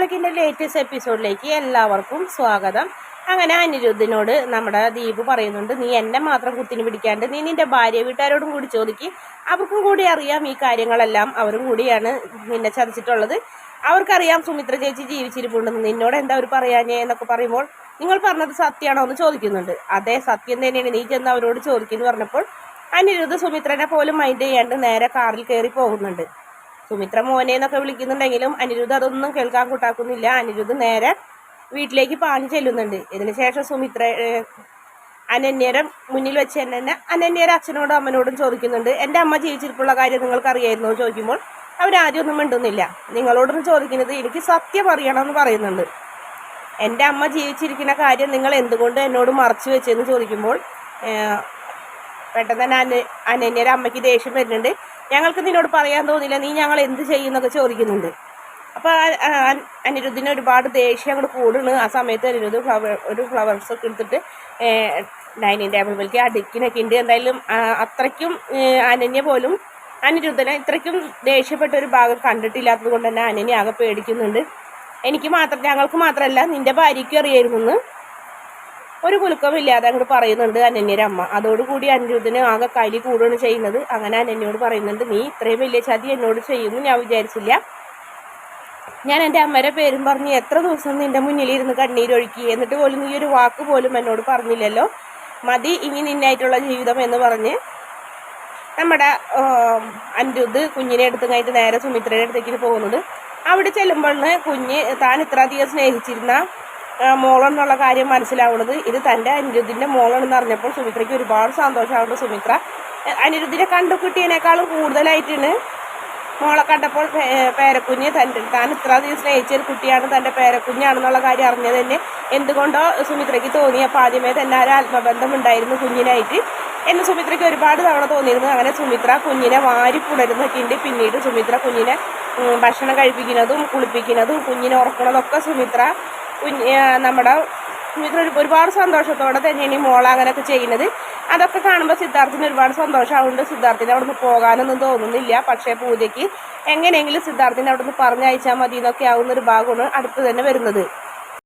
മോളിക്കിൻ്റെ latest എപ്പിസോഡിലേക്ക് എല്ലാവർക്കും സ്വാഗതം. അങ്ങനെ അനിരുദ്ധിനോട് നമ്മുടെ ദീപ് പറയുന്നുണ്ട്, നീ എന്നെ മാത്രം കുത്തിന് പിടിക്കാണ്ട് നീ നിൻ്റെ ഭാര്യ വീട്ടുകാരോടും കൂടി ചോദിക്ക്, അവർക്കും കൂടി അറിയാം ഈ കാര്യങ്ങളെല്ലാം, അവരും കൂടിയാണ് നിന്നെ ചതിച്ചിട്ടുള്ളത്. അവർക്കറിയാം സുമിത്ര ചേച്ചി ജീവിച്ചിരിപ്പുണ്ടെന്ന്, നിന്നോട് എന്താ അവർ പറയാഞ്ഞേ എന്നൊക്കെ പറയുമ്പോൾ നിങ്ങൾ പറഞ്ഞത് സത്യമാണോ എന്ന് ചോദിക്കുന്നുണ്ട്. അതേ, സത്യം തന്നെയാണ്, നീ ചെന്ന് അവരോട് ചോദിക്കുന്നു പറഞ്ഞപ്പോൾ അനിരുദ്ധ് സുമിത്രനെ പോലും മൈൻഡ് ചെയ്യാണ്ട് നേരെ കാറിൽ കയറി പോകുന്നുണ്ട്. സുമിത്ര മോനെ എന്നൊക്കെ വിളിക്കുന്നുണ്ടെങ്കിലും അനിരുദ്ധ് അതൊന്നും കേൾക്കാൻ കൂട്ടാക്കുന്നില്ല. അനിരുദ്ധ് നേരെ വീട്ടിലേക്ക് പാഞ്ഞു ചെല്ലുന്നുണ്ട്. ഇതിനുശേഷം സുമിത്ര അനന്യയുടെ മുന്നിൽ വെച്ച് തന്നെ അനന്യയുടെ അച്ഛനോടും അമ്മനോടും ചോദിക്കുന്നുണ്ട്, എൻ്റെ അമ്മ ജീവിച്ചിരിപ്പുള്ള കാര്യം നിങ്ങൾക്ക് അറിയായിരുന്നോ ചോദിക്കുമ്പോൾ അവരാദ്യം ഒന്നും മിണ്ടുന്നില്ല. നിങ്ങളോടൊന്നും ചോദിക്കുന്നത് എനിക്ക് സത്യം അറിയണമെന്ന് പറയുന്നുണ്ട്. എൻ്റെ അമ്മ ജീവിച്ചിരിക്കുന്ന കാര്യം നിങ്ങൾ എന്തുകൊണ്ട് എന്നോട് മറച്ചു വെച്ചെന്ന് ചോദിക്കുമ്പോൾ പെട്ടെന്ന് തന്നെ അനന്യയുടെ അമ്മയ്ക്ക് ദേഷ്യം വരുന്നുണ്ട്. ഞങ്ങൾക്ക് നിന്നോട് പറയാൻ തോന്നില്ല, നീ ഞങ്ങൾ എന്ത് ചെയ്യുന്നൊക്കെ ചോദിക്കുന്നുണ്ട്. അപ്പോൾ അനിരുദ്ധിന് ഒരുപാട് ദേഷ്യം അങ്ങോട്ട് കൂടുന്നു. ആ സമയത്ത് അനിരുദ്ധ് ഒരു ഫ്ലവേഴ്സൊക്കെ എടുത്തിട്ട് ഡൈനിങ് ടേബിളിലേക്ക് അടുക്കിനൊക്കെ ഉണ്ട്. എന്തായാലും അത്രയ്ക്കും അനന്യ പോലും അനിരുദ്ധനെ ഇത്രയ്ക്കും ദേഷ്യപ്പെട്ട ഒരു ഭാഗം കണ്ടിട്ടില്ലാത്തത് കൊണ്ട് തന്നെ അനന്യ ആകെ പേടിക്കുന്നുണ്ട്. ഞങ്ങൾക്ക് മാത്രമല്ല നിൻ്റെ ഭാര്യയ്ക്കും അറിയായിരുന്നു ഒരു കുലുക്കമില്ലാതെ അങ്ങോട്ട് പറയുന്നുണ്ട് അനന്യയുടെ അമ്മ. അതോടുകൂടി അനിരുദ്ധിന് ആകെ കലി കൂടുകയാണ് ചെയ്യുന്നത്. അങ്ങനെ അനന്യയോട് പറയുന്നുണ്ട്, നീ ഇത്രയും വലിയ ചതി എന്നോട് ചെയ്യുമെന്ന് ഞാൻ വിചാരിച്ചില്ല. ഞാൻ എൻ്റെ അമ്മയുടെ പേരും പറഞ്ഞ് എത്ര ദിവസം നിൻ്റെ മുന്നിലിരുന്ന് കണ്ണീരൊഴുക്കി, എന്നിട്ട് പോലും നീ ഒരു വാക്ക് പോലും എന്നോട് പറഞ്ഞില്ലല്ലോ. മതി ഇനി നിന്നായിട്ടുള്ള ജീവിതം എന്ന് പറഞ്ഞ് നമ്മുടെ അനിരുദ്ധ് കുഞ്ഞിനെ എടുത്തുകഴിഞ്ഞിട്ട് നേരെ സുമിത്രയുടെ അടുത്തേക്ക് പോകുന്നത്. അവിടെ ചെല്ലുമ്പോഴാണ് കുഞ്ഞ് താൻ ഇത്ര അധികം സ്നേഹിച്ചിരുന്ന മോളെന്നുള്ള കാര്യം മനസ്സിലാവുന്നത്. ഇത് തൻ്റെ അനിരുദ്ധിൻ്റെ മോളാണെന്ന് അറിഞ്ഞപ്പോൾ സുമിത്രയ്ക്ക് ഒരുപാട് സന്തോഷമാവുന്നു. സുമിത്ര അനിരുദ്ധിനെ കണ്ടുകിട്ടിയതിനേക്കാളും കൂടുതലായിട്ടാണ് മോളെ കണ്ടപ്പോൾ പേരക്കുഞ്ഞ് താൻ ഇത്ര അധികം സ്നേഹിച്ചൊരു കുട്ടിയാണ് തൻ്റെ പേരക്കുഞ്ഞാണെന്നുള്ള കാര്യം അറിഞ്ഞത് തന്നെ എന്തുകൊണ്ടോ സുമിത്രയ്ക്ക് തോന്നി. അപ്പോൾ ആദ്യമേ തന്നെ ഒരു ആത്മബന്ധം ഉണ്ടായിരുന്നു കുഞ്ഞിനായിട്ട് എന്ന് സുമിത്രയ്ക്ക് ഒരുപാട് തവണ തോന്നിയിരുന്നു. അങ്ങനെ സുമിത്ര കുഞ്ഞിനെ വാരി പുണരുന്നൊക്കെ ഉണ്ട്. പിന്നീട് സുമിത്ര കുഞ്ഞിനെ ഭക്ഷണം കഴിപ്പിക്കുന്നതും കുളിപ്പിക്കുന്നതും കുഞ്ഞിനെ ഉറക്കുന്നതൊക്കെ സുമിത്ര ഒരുപാട് സന്തോഷത്തോടെ തന്നെയാണ് ഈ മോള അങ്ങനെയൊക്കെ ചെയ്യുന്നത്. അതൊക്കെ കാണുമ്പോൾ സിദ്ധാർത്ഥിന് ഒരുപാട് സന്തോഷമാവുന്നുണ്ട്. സിദ്ധാർത്ഥിന് അവിടെ നിന്ന് പോകാനൊന്നും തോന്നുന്നില്ല. പക്ഷേ പൂജയ്ക്ക് എങ്ങനെയെങ്കിലും സിദ്ധാർത്ഥിനെ അവിടെ നിന്ന് പറഞ്ഞയച്ചാൽ മതി എന്നൊക്കെ ആവുന്നൊരു ഭാഗമാണ് അടുത്ത് തന്നെ വരുന്നത്.